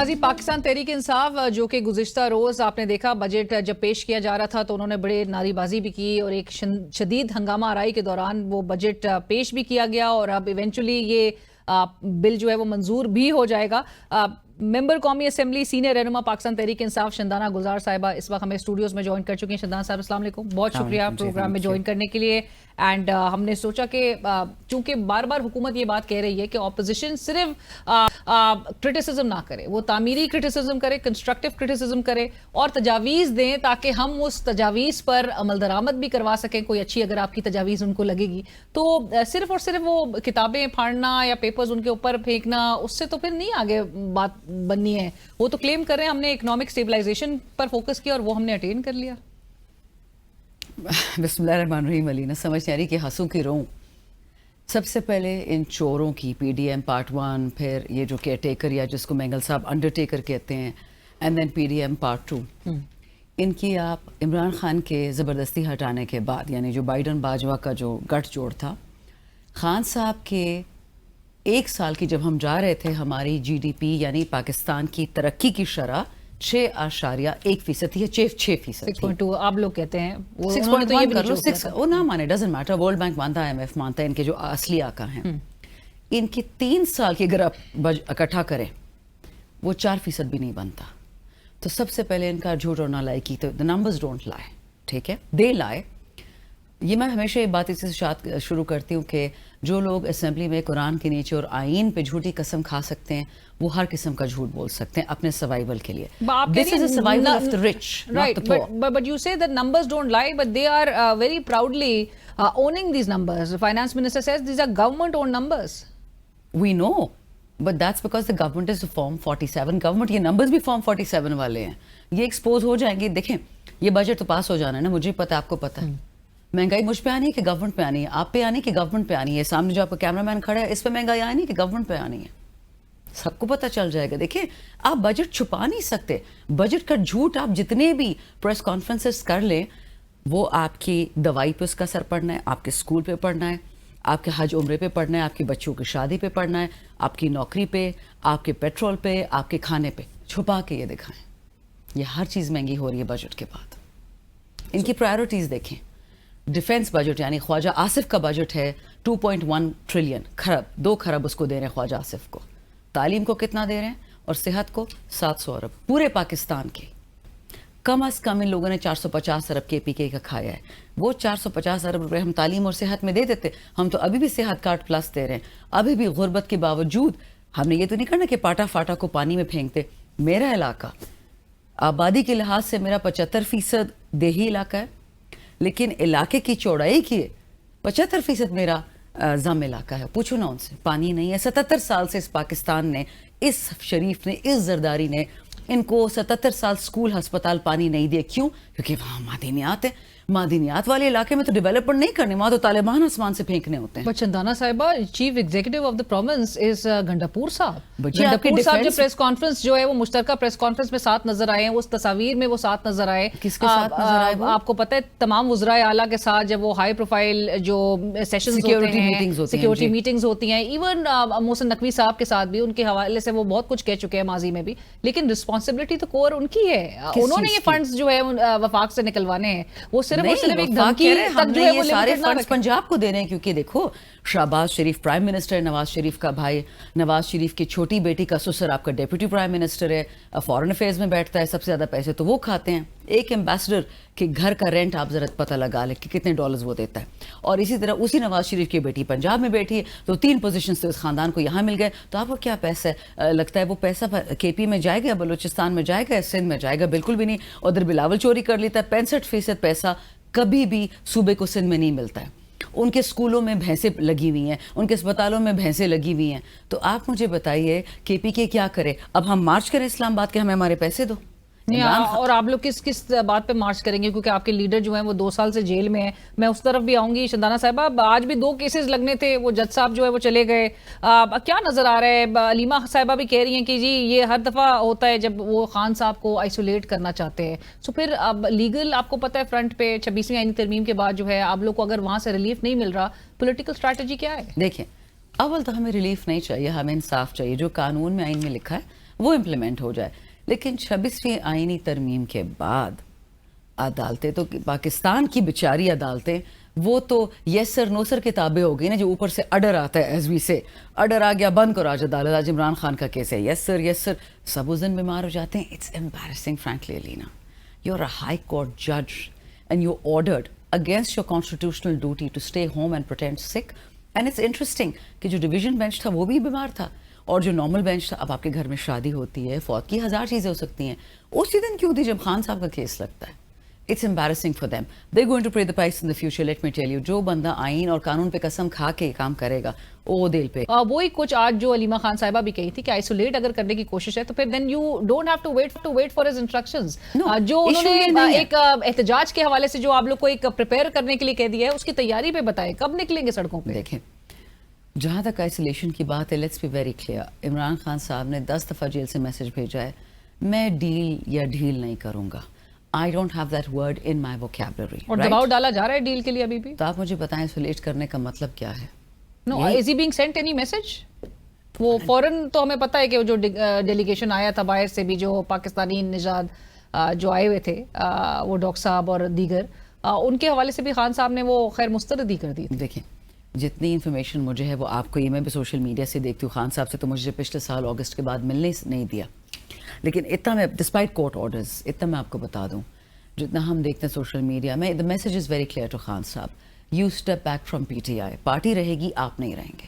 नाज़रीन, पाकिस्तान तहरीक इंसाफ जो कि गुज़िश्ता रोज़ आपने देखा बजट जब पेश किया जा रहा था तो उन्होंने बड़े नारेबाजी भी की और एक शदीद हंगामा आराई के दौरान वो बजट पेश भी किया गया और अब इवेंचुअली ये बिल जो है वो मंजूर भी हो जाएगा। मेंबर कौमी असेंबली सीनियर रहनुमा पाकिस्तान तहरीक इंसाफ शंदाना गुलजार साहिबा इस वक्त हमें स्टूडियोज में ज्वाइन कर चुकी हैं। शंदाना साहब अस्सलाम वालेकुम, बहुत शुक्रिया प्रोग्राम में ज्वाइन करने के लिए। एंड हमने सोचा कि चूंकि बार बार हुकूमत ये बात कह रही है कि ऑपोजिशन सिर्फ क्रिटिसिज्म ना करे, वो तामीरी क्रिटिसिज्म करे, कंस्ट्रक्टिव क्रिटिसिज्म करे और तजावीज़ दें ताकि हम उस तजावीज़ पर अमल दरामद भी करवा सकें। कोई अच्छी अगर आपकी तजावीज़ उनको लगेगी तो सिर्फ और सिर्फ वो किताबें फाड़ना या पेपर्स उनके ऊपर फेंकना उससे तो फिर नहीं आगे बात बननी है। वो तो क्लेम कर रहे हैं हमने इकोनॉमिक स्टेबलाइजेशन पर फोकस किया और वो हमने अटेन कर लिया। बिस्मिल्लाहिर्रहमानिर्रहीम। अलीना समझ नहीं आ रही कि हंसूं की रोऊं। सबसे पहले इन चोरों की पीडीएम पार्ट 1, फिर ये जो केयर टेकर या जिसको मैंगल साहब अंडरटेकर कहते हैं, एंड देन पीडीएम पार्ट 2, इनकी आप इमरान खान के ज़बरदस्ती हटाने के बाद यानी जो बाइडन बाजवा का जो गठजोड़ था, खान साहब के 1 साल की जब हम जा रहे थे हमारी जीडीपी यानी पाकिस्तान की तरक्की की शरह 6.1% थी, 6%। 6.2 आप लोग कहते हैं, वो 6.1 कर लो, 6 वो ना माने, डजंट मैटर। वर्ल्ड बैंक मानता है, IMF मानता है, इनके जो असली आका हैं इनके 3 साल की अगर आप इकट्ठा करें वो 4% भी नहीं बनता। तो सबसे पहले इनका झूठ और नालायकी, तो द नंबर्स डोंट लाई, ठीक है, दे लाए। ये मैं हमेशा ये बात इसी से शुरू करती हूँ कि जो लोग असेंबली में कुरान के नीचे और आईन पे झूठी कसम खा सकते हैं वो हर किस्म का झूठ बोल सकते हैं अपने सर्वाइवल के लिए। This is a survival of the rich, not the poor. But you say that numbers don't lie, but they are very proudly owning these numbers. The finance minister says these are government-owned numbers. We know, but that's because the government is Form 47 government. ये numbers भी Form 47 वाले हैं, ये expose हो जाएंगे। देखें, ये budget तो पास हो जाना है ना, मुझे पता है, आपको पता है। महंगाई मुझ पे आनी है कि गवर्नमेंट पे आनी है, आप पे आनी है कि गवर्नमेंट पे आनी है, सामने जो आपका कैमरामैन खड़ा है इस पे महंगाई आनी है कि गवर्नमेंट पे आनी है, सबको पता चल जाएगा। देखिए, आप बजट छुपा नहीं सकते। बजट का झूठ आप जितने भी प्रेस कॉन्फ्रेंसेस कर लें, वो आपकी दवाई पे उसका असर पड़ना है, आपके स्कूल पे पड़ना है, आपके हज उम्रे पे पड़ना है, आपकी बच्चों की शादी पे पड़ना है, आपकी नौकरी पे, आपके पेट्रोल पे, आपके खाने पे। छुपा के ये दिखाएं, ये हर चीज़ महंगी हो रही है बजट के बाद। इनकी प्रायोरिटीज़ देखें। डिफेंस बजट यानी ख्वाजा आसिफ का बजट है 2.1 ट्रिलियन, खरब, 2 खरब उसको दे रहे हैं ख्वाजा आसिफ को। तालीम को कितना दे रहे हैं और सेहत को 700 अरब, पूरे पाकिस्तान के। कम अज़ कम इन लोगों ने 450 अरब KPK का खाया है। वो 450 अरब रुपए हम तालीम और सेहत में दे देते, हम तो अभी भी सेहत कार्ड प्लस दे रहे हैं। अभी भी गुर्बत के बावजूद हमने ये तो नहीं करना कि पाटा फाटा को पानी में फेंकते। मेरा इलाका आबादी के लिहाज से मेरा 75% देही इलाका है, लेकिन इलाके की चौड़ाई की 75% मेरा जम इलाका है। पूछो ना उनसे, पानी नहीं है। 77 साल से इस पाकिस्तान ने, इस शरीफ ने, इस जरदारी ने इनको 77 साल स्कूल अस्पताल पानी नहीं दिए। क्यों? क्योंकि वहाँ मादनियात है। मादनियात वाले इलाके में तो डेवलपमेंट नहीं करने, वहाँ तो तालिबान आसमान से फेंकने होते हैं। बट चंदाना साहिबा, chief executive of the province is Gandapur साहब। गंडापुर साहब जो प्रेस कॉन्फ्रेंस जो है वो मुश्तरका प्रेस कॉन्फ्रेंस में साथ नजर आए हैं, उस तस्वीर में वो साथ नजर आए। किसके साथ नजर आए वो? आपको पता है, तमाम वुज़राए आला के साथ जब वो हाई प्रोफाइल जो सेशंस होते हैं, सिक्योरिटी मीटिंग्स होती हैं, इवन मोहसिन नकवी साहब के साथ भी उनके हवाले से वो बहुत कुछ कह चुके हैं माजी में भी, लेकिन रिस्पॉन्सिबिलिटी तो कोर उनकी है। उन्होंने ये फंड्स जो है वफाक से निकलवाने हैं, वो सिर्फ और सिर्फ एक ये सारे फंड्स पंजाब को दे रहे हैं। क्योंकि देखो, शहबाज शरीफ प्राइम मिनिस्टर है, नवाज शरीफ का भाई, नवाज शरीफ की छोटी बेटी का ससुर आपका डिप्टी प्राइम मिनिस्टर है, फॉरेन अफेयर्स में बैठता है, सबसे ज्यादा पैसे तो वो खाते हैं। एक एम्बेसडर के घर का रेंट आप जरा पता लगा ले कि कितने डॉलर्स वो देता है। और इसी तरह उसी नवाज शरीफ की बेटी पंजाब में बैठी है, तो 3 पोजीशन से उस खानदान को यहाँ मिल गए। तो आपको क्या पैसा लगता है वो पैसा KP में जाएगा, बलूचिस्तान में जाएगा, सिंध में जाएगा? बिल्कुल भी नहीं। उधर बिलावल चोरी कर लेता है। 65% पैसा कभी भी सूबे को सिंध में नहीं मिलता है। उनके स्कूलों में भैंसें लगी हुई हैं, उनके अस्पतालों में भैंसें लगी हुई हैं। तो आप मुझे बताइए KPK क्या करे? अब हम मार्च करें इस्लामाबाद के, हमें हमारे पैसे दो? और आप लोग किस किस बात पे मार्च करेंगे? क्योंकि आपके लीडर जो हैं वो 2 साल से जेल में है। मैं उस तरफ भी आऊंगी। शंदाना साहिबा, आज भी 2 केसेस लगने थे, वो जज साहब जो है वो चले गए। क्या नजर आ रहा है? अलीमा साहिबा भी कह रही हैं कि जी ये हर दफा होता है जब वो खान साहब को आइसोलेट करना चाहते हैं। सो फिर अब लीगल, आपको पता है फ्रंट पे 26वीं आईनी तरमीम के बाद जो है आप लोग को अगर वहां से रिलीफ नहीं मिल रहा, पॉलिटिकल स्ट्रैटेजी क्या है? देखें, अव्वल तो हमें रिलीफ नहीं चाहिए, हमें इंसाफ चाहिए। जो कानून में, आइन में लिखा है وہ امپلیمنٹ ہو جائے. لیکن 26ویں آئینی ترمیم کے بعد عدالتیں تو پاکستان کی بیچاری عدالتیں وہ تو یس سر نو سر کتابیں ہو گئی نا, جو اوپر سے آرڈر آتا ہے ایس وی سے, آرڈر آ گیا بند کرو آج عدالت. آج عمران خان کا کیس ہے, یس سر سب اس دن بیمار ہو جاتے ہیں. It's embarrassing frankly Alina, you are a high court جج and you ordered against your constitutional duty to stay home and pretend sick. And it's interesting کہ جو ڈویژن بینچ تھا وہ بھی بیمار تھا, اور جو نارمل بینچ تھا, اب آپ کے گھر میں شادی ہوتی ہے, فوت کی 1000 چیزیں ہو سکتی ہیں, اسی دن کیوں تھی جب خان صاحب کا کیس لگتا ہے. It's embarrassing for them. They're going to pay the price in the future, let me tell you. جو بندہ آئین اور قانون پہ قسم کھا کے کام کرے گا وہ دل پہ. وہی کچھ آج جو علیمہ خان صاحبہ بھی کہی تھی کہ آئسولیٹ اگر کرنے کی کوشش ہے تو پھر then you don't have to wait for his instructions. جو انہوں نے ایک احتجاج کے حوالے سے جو آپ لوگ کو ایک پریپیئر کرنے کے لیے کہہ دیا ہے, اس کی تیاری پہ بتائیں کب نکلیں گے سڑکوں پہ. دیکھیں, جہاں تک آئسولیشن کی بات ہے, let's be very clear, Imran Khan صاحب نے 10 دفعہ جیل سے میسج بھیجا ہے, میں ڈیل یا ڈھیل نہیں کروں گا. I don't have that word in my vocabulary. اور دباؤ ڈالا جا رہا ہے ڈیل کے لیے ابھی بھی. تو آپ مجھے بتائیں آئسولیٹ کرنے کا مطلب کیا ہے؟ No, is he being sent any message? وہ فوراً تو ہمیں پتہ ہے کہ جو ڈیلیگیشن آیا تھا باہر سے بھی, جو پاکستانی نژاد جو آئے ہوئے تھے, وہ ڈاکٹر صاحب اور دیگر, ان کے حوالے سے بھی خان صاحب نے وہ خیر مسترد ہی کر دی. دیکھیں, جتنی انفارمیشن مجھے ہے وہ آپ کو, یہ میں بھی سوشل میڈیا سے دیکھتی ہوں, خان صاحب سے تو مجھے پچھلے سال اگست کے بعد ملنے نہیں دیا, لیکن اتنا میں ڈسپائٹ کورٹ آرڈرز اتنا میں آپ کو بتا دوں, جتنا ہم دیکھتے ہیں سوشل میڈیا میں, the message is very clear to Khan صاحب, you step back from PTI. Party رہے گی, آپ نہیں رہیں گے.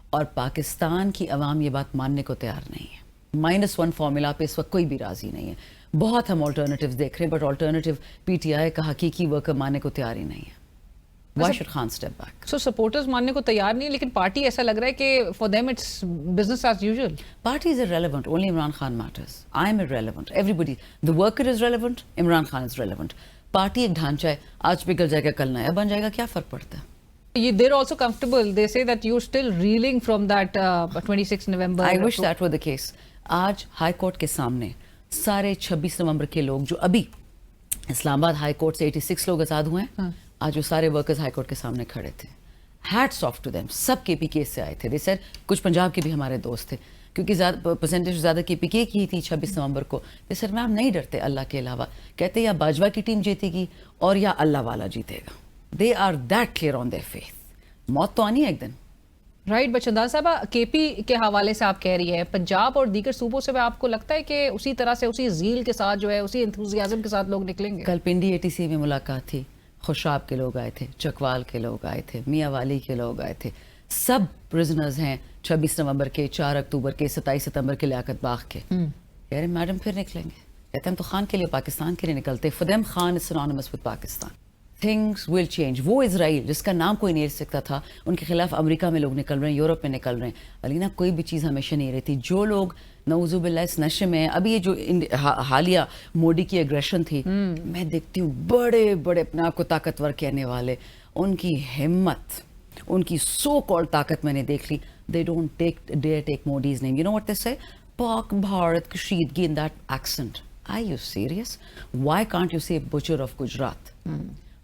اور پاکستان کی عوام یہ بات ماننے کو تیار نہیں ہے. -1 فارمولا پہ اس وقت کوئی بھی راضی نہیں ہے. بہت ہم آلٹرنیٹیوز دیکھ رہے ہیں, بٹ آلٹرنیٹیو PTI کا حقیقی ورکر ماننے کو تیار ہی نہیں ہے. Why should Khan step back? So supporters ماننے کو تیار نہیں, لیکن پارٹی ایسا لگ رہا ہے کہ for them it's business as usual. Party is irrelevant. Only Imran Khan matters. I am irrelevant. Everybody. The worker is relevant. Imran Khan is relevant. Party ایک ڈھانچہ ہے, آج پگھل جائے گا کل نیا بن جائے گا, کیا فرق پڑتا ہے؟ They're also comfortable. They say that you're still reeling from that 26 November. I wish that were the case. آج ہائی کورٹ کے سامنے سارے 26 نومبر کے لوگ جو ابھی اسلام آباد ہائی کورٹ سے 86 لوگ آزاد ہوئے ہیں, آج وہ سارے ورکرز ہائی کورٹ کے سامنے کھڑے تھے. Hats off to them. سب کے پی کے سے آئے تھے. دے سر کچھ پنجاب کے بھی ہمارے دوست تھے, کیونکہ پرسنٹیج زیادہ کی پی کے کی تھی 26 نومبر کو. دے سر میم نہیں ڈرتے اللہ کے علاوہ, کہتے یا باجوہ کی ٹیم جیتے گی اور یا اللہ والا جیتے گا. They are that clear on their faith. موت تو آنی ہے ایک دن. رائٹ. بٹ شہزاد صاحبہ, کے پی کے حوالے سے آپ کہہ رہی ہے, پنجاب اور دیگر صوبوں سے آپ کو لگتا ہے کہ اسی طرح سے اسی ذیل کے ساتھ جو ہے, اسی انتھوزیازم کے ساتھ لوگ نکلیں گے؟ کل پنڈی ATC میں ملاقات تھی, خوشاب کے لوگ آئے تھے, چکوال کے لوگ آئے تھے, میاں والی کے لوگ آئے تھے. سب پرزنرز ہیں 26 نومبر کے, 4 اکتوبر کے, 27 ستمبر کے, لیاقت باغ کے. کہہ رہے میڈم پھر نکلیں گے. کہتے ہیں ہم تو خان کے لیے, پاکستان کے لیے نکلتے. For them Khan is synonymous with Pakistan. Things will change. وہ اسرائیل جس کا نام کوئی نہیں لے سکتا تھا, ان کے خلاف امریکہ میں لوگ نکل رہے ہیں, یورپ میں نکل رہے ہیں. علینا کوئی بھی چیز ہمیشہ نہیں رہتی. جو لوگ نعوذ باللہ اس نشے میں, ابھی یہ جو حالیہ موڈی کی ایگریشن تھی, میں دیکھتی ہوں بڑے بڑے اپنے آپ کو طاقتور کہنے والے, ان کی ہمت, ان کی سو کال طاقت میں نے دیکھ لی. They don't dare take Modi's name. You know what they say? Pak Bharat Kashidgi in that accent. Are you serious? Why can't you say butcher of Gujarat?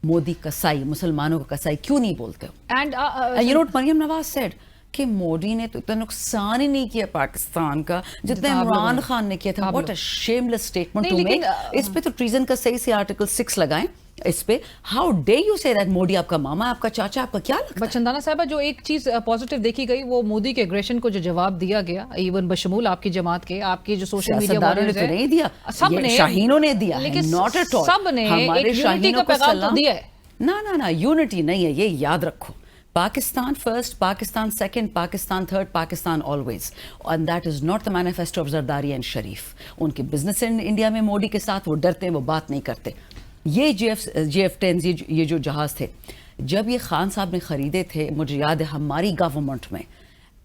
Modi کسائی, مسلمانوں کا کسائی کیوں نہیں بولتے ہو؟ And you know what Maryam Nawaz said کہ مودی نے تو اتنا نقصان ہی نہیں کیا پاکستان کا جتنا عمران خان نے کیا تھا. What a shameless statement to make. اس پہ تو ٹریزن کا صحیح سے آرٹیکل 6 لگائیں اس پہ. ہاؤ ڈے یو سے دیٹ مودی آپ کا ماما, آپ کا چاچا, آپ کا کیا لگتا ہے؟ بچندانہ صاحبہ, جو ایک چیز پازیٹیو دیکھی گئی وہ مودی کے ایگریشن کو جو جواب دیا گیا, ایون بشمول آپ کی جماعت کے, آپ کی جو سوشل میڈیا وارنرز نے نہیں دیا, سب نے, شاہینوں نے دیا ہے, not at all. سب نے ایک یونٹی کا پیغام تو دیا ہے. نہ یونٹی نہیں ہے, یہ یاد رکھو. Pakistan first, Pakistan second, Pakistan third, Pakistan always. And that is not the manifesto of Zardari and Sharif. ان کے بزنس انڈیا میں موڈی کے ساتھ وہ ڈرتے ہیں, وہ بات نہیں کرتے. یہ JF-10 یہ جو جہاز تھے, جب یہ خان صاحب نے خریدے تھے, مجھے یاد ہے ہماری گورنمنٹ میں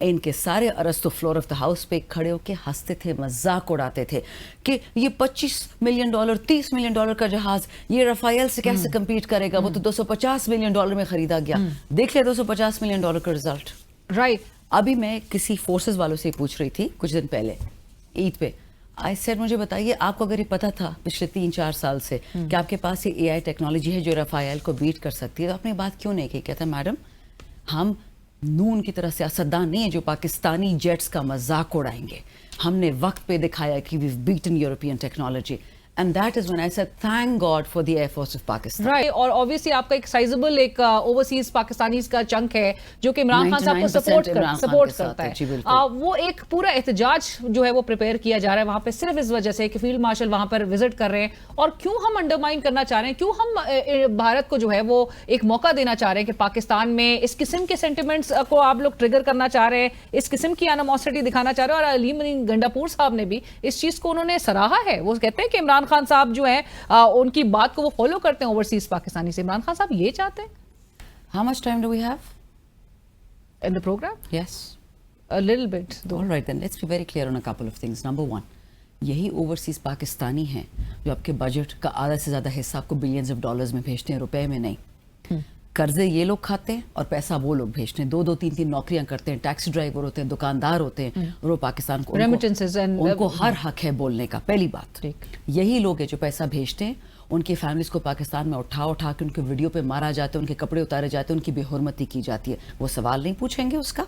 ان کے سارے ارسطو فلور آف دا ہاؤس پہ کھڑے ہو کے ہنستے تھے, مذاق اڑاتے تھے کہ یہ $25 ملین $30 ملین کا جہاز یہ رفائل سے کیسے کمپیٹ کرے گا, وہ تو $250 ملین میں خریدا گیا. دیکھ لیا $250 ملین کا رزلٹ. رائٹ. ابھی میں کسی فورسز والوں سے پوچھ رہی تھی کچھ دن پہلے عید پہ, آئی سیڈ مجھے بتائیے آپ کو اگر یہ پتا تھا پچھلے 3-4 سال سے کہ آپ کے پاس یہ AI ٹیکنالوجی ہے جو رفائل کو بیٹ کر سکتی ہے, تو آپ نے بات کیوں نہیں کی؟ کہتا میڈم ہم नून की तरह सियासतदान नहीं है जो पाकिस्तानी जेट्स का मजाक उड़ाएंगे. हमने वक्त पे दिखाया कि we've beaten European technology. And that is when I said, thank God for the Air Force of Pakistan. Right और ऑब्वियसली आपका एक साइजेबल एक ओवरसीज पाकिस्तानीज का चंक है जो कि इमरान खान साहब को 99% सपोर्ट इमरान खान करता के साथ है, जी, है. बिल्कुल. वो एक पूरा एहतजाज जो है वो प्रिपेयर किया जा रहा है वहां पे सिर्फ इस वजह से कि फील्ड मार्शल वहां पर विजिट कर रहे हैं. और क्यों हम अंडरमाइन करना चाह रहे हैं, क्यों हम भारत को जो है वो एक मौका देना चाह रहे हैं कि पाकिस्तान में इस किस्म के सेंटिमेंट्स को आप लोग ट्रिगर करना चाह रहे हैं, इस किस्म की एनिमोसिटी दिखाना चाह रहे हैं. और अलीम गंडापुर साहब ने भी इस चीज को उन्होंने सराहा है. वो कहते हैं कि इमरान खान साहब जो है उनकी बात को वो फॉलो करते हैं ओवरसीज पाकिस्तानी से. इमरान खान साहब ये चाहते हैं. How much time do we have? In the program? Yes. A little bit. All right, then let's be very clear on a couple of things. Number one, यही ओवरसीज पाकिस्तानी हैं जो आपके बजट का आधा से ज्यादा हिस्सा आपको बिलियंस ऑफ डॉलर्स में भेजते हैं, रुपए में नहीं. कर्जे ये लोग खाते हैं और पैसा वो लोग भेजते हैं. 2-2, 3-3 नौकरियां करते हैं, टैक्सी ड्राइवर होते हैं, दुकानदार होते हैं, और वो पाकिस्तान को Remittances and उनको हर हक है बोलने का. पहली बात, ठीक. यही लोग हैं जो पैसा भेजते हैं. उनकी फैमिलीज को पाकिस्तान में उठा के उनके वीडियो पे मारा जाता है, उनके कपड़े उतारे जाते हैं, उनकी बेहुरमती की जाती है. वो सवाल नहीं पूछेंगे उसका.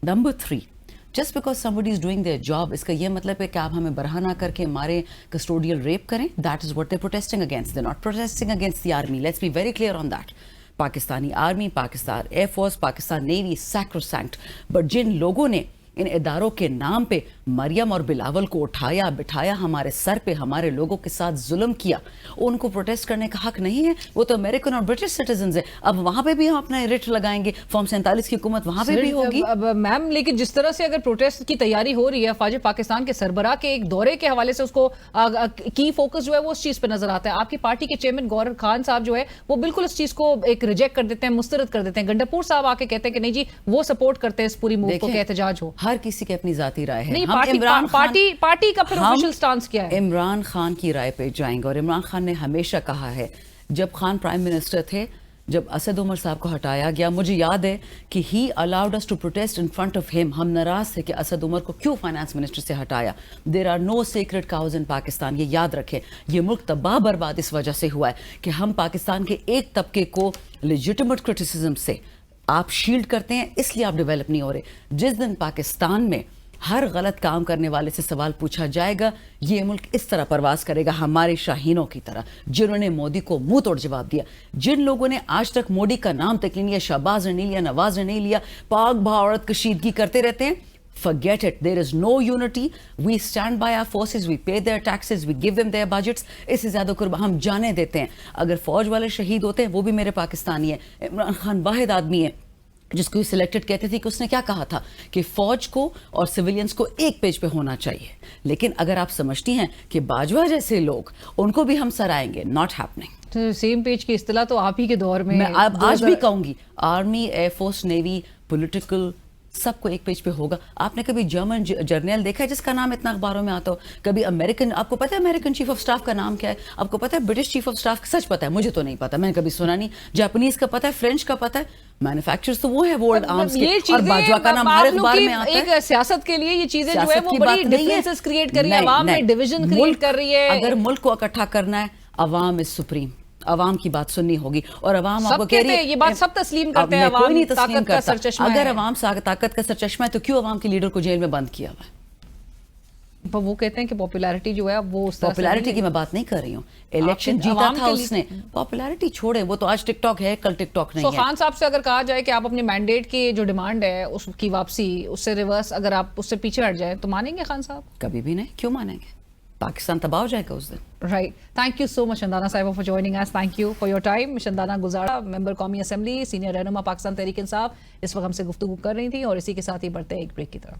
Number 3, just because somebody is doing their job, इसका ये मतलब है कि आप हमें बरहना करके मारे, कस्टोडियल रेप करें. That is what they protesting against. They not protesting against the army. Let's be very clear on that. Pakistani army, Pakistan air force, Pakistan navy sacrosanct. But जिन लोगों ने इन इदारों के नाम पे मरियम और बिलावल को उठाया बिठाया, हमारे सर पे हमारे लोगों के साथ जुल्म किया, उनको प्रोटेस्ट करने का हक नहीं है. वो तो अमेरिकन और ब्रिटिश सिटीजन है. अब वहां पे भी हम अपना रिट लगाएंगे. फॉर्म 47 की हुकूमत वहां पे भी होगी. मैम लेकिन जिस तरह से अगर प्रोटेस्ट की तैयारी हो रही है, फाज पाकिस्तान के सरबराह के एक दौरे के हवाले से उसको की फोकस जो है वो उस चीज पे नजर आता है. आपकी पार्टी के चेयरमैन गौहर खान साहब जो है वो बिल्कुल इस चीज को एक रिजेक्ट कर देते हैं, मुस्तरद कर देते हैं. गंडापुर साहब आके कहते हैं कि नहीं जी वो सपोर्ट करते हैं इस पूरी मूव को कि एहतजाज हो. हर किसी की अपनी जाती राय है. नहीं, हम पार्टी का फिर ऑफिशियल स्टांस क्या है? इमरान खान की राय पे जाएंगे. और इमरान खान ने हमेशा कहा है, जब खान प्राइम मिनिस्टर थे, जब असद उमर साहब को हटाया गया, मुझे याद है कि he allowed us to protest in front of him. हम नाराज थे कि असद उमर को क्यों फाइनेंस मिनिस्टर से हटाया. There are no secret cows in Pakistan. ये याद रखें. ये मुल्क तबाह बर्बाद इस वजह से हुआ है कि हम पाकिस्तान के एक तबके को लेजिटिमेट क्रिटिसिज्म से आप शील्ड करते हैं, इसलिए आप डेवलप नहीं हो रहे. जिस दिन पाकिस्तान में हर गलत काम करने वाले से सवाल पूछा जाएगा, ये मुल्क इस तरह परवाज करेगा, हमारे शाहीनों की तरह, जिन्होंने मोदी को मुंह तोड़ जवाब दिया. जिन लोगों ने आज तक मोदी का नाम तक नहीं लिया, शहबाज ने नहीं लिया, नवाज ने नहीं लिया, पाक भारत कशीदगी करते रहते हैं. Forget it. There is no unity. We stand by our forces. We pay their taxes. We give them their budgets. इससे ज्यादा कुर्बा हम जाने देते हैं. अगर फौज वाले शहीद होते हैं, वो भी मेरे पाकिस्तानी है. इमरान खान वाहिद आदमी है जिसको सिलेक्टेड कहते थे कि उसने क्या कहा था कि फौज को और सिविलियंस को एक पेज पे होना चाहिए. लेकिन अगर आप समझती हैं कि बाजवा जैसे लोग, उनको भी हम सराएंगे, नॉट हैपनिंग. तो सेम पेज की इस्तिलाह तो आप ही के दौर में मैं आज भी कहूंगी, आर्मी, एयरफोर्स, नेवी, पॉलिटिकल, सबको एक पेज पे होगा. आपने कभी जर्मन जर्नल देखा है जिसका नाम इतना अखबारों में आता हो? कभी अमेरिकन, आपको पता है अमेरिकन चीफ ऑफ स्टाफ का नाम क्या है? आपको पता है ब्रिटिश चीफ ऑफ स्टाफ? सच पता है, मुझे तो नहीं पता, मैंने कभी सुना नहीं. जापानीज का पता है, फ्रेंच का पता है. मैन्युफैक्चरर्स तो वो है वर्ल्ड आर्म्स के, और बाजवा का नाम हर अखबार में आता है. एक सियासत के लिए ये चीजें जो है वो बड़ी डिफरेंसेस क्रिएट कर रही है, अवाम में डिवीजन क्रिएट कर रही है. अगर मुल्क को इकट्ठा करना है, अवाम इज सुप्रीम. अवाम की बात सुननी होगी. और अवाम आपको कह रही है, ये बात सब तस्लीम करते हैं, कोई नहीं तस्लीम ताकत का सरचश्मा है. अगर अवाम ताकत का सरचश्मा है तो क्यों अवाम के लीडर को जेल में बंद किया हुआ है? पर वो कहते हैं कि पॉपुलैरिटी जो है वो उस तरह से पॉपुलैरिटी की मैं बात नहीं कर रही हूँ. इलेक्शन जीता था उसने, पॉपुलैरिटी छोड़े, वो तो आज टिकटॉक है, कल टिकटॉक नहीं है. खान साहब से अगर कहा जाए कि आप अपने मैंडेट की जो डिमांड है उसकी वापसी, उससे रिवर्स अगर आप उससे पीछे हट जाए तो मानेंगे खान साहब? कभी भी नहीं. क्यों मानेंगे? पाकिस्तान तबाह हो जाएगा उस दिन. Right. Thank you so much, Shandana Sahiba, for joining us. Thank you for your time. Shandana Guzara, member कौमी असेंबली, सीनियर रहनुमा पाकिस्तान तहरीक इंसाफ, इस वक्त हमसे गुफ्तगू कर रही थी. और इसी के साथ ही बढ़ते हैं एक ब्रेक की तरफ.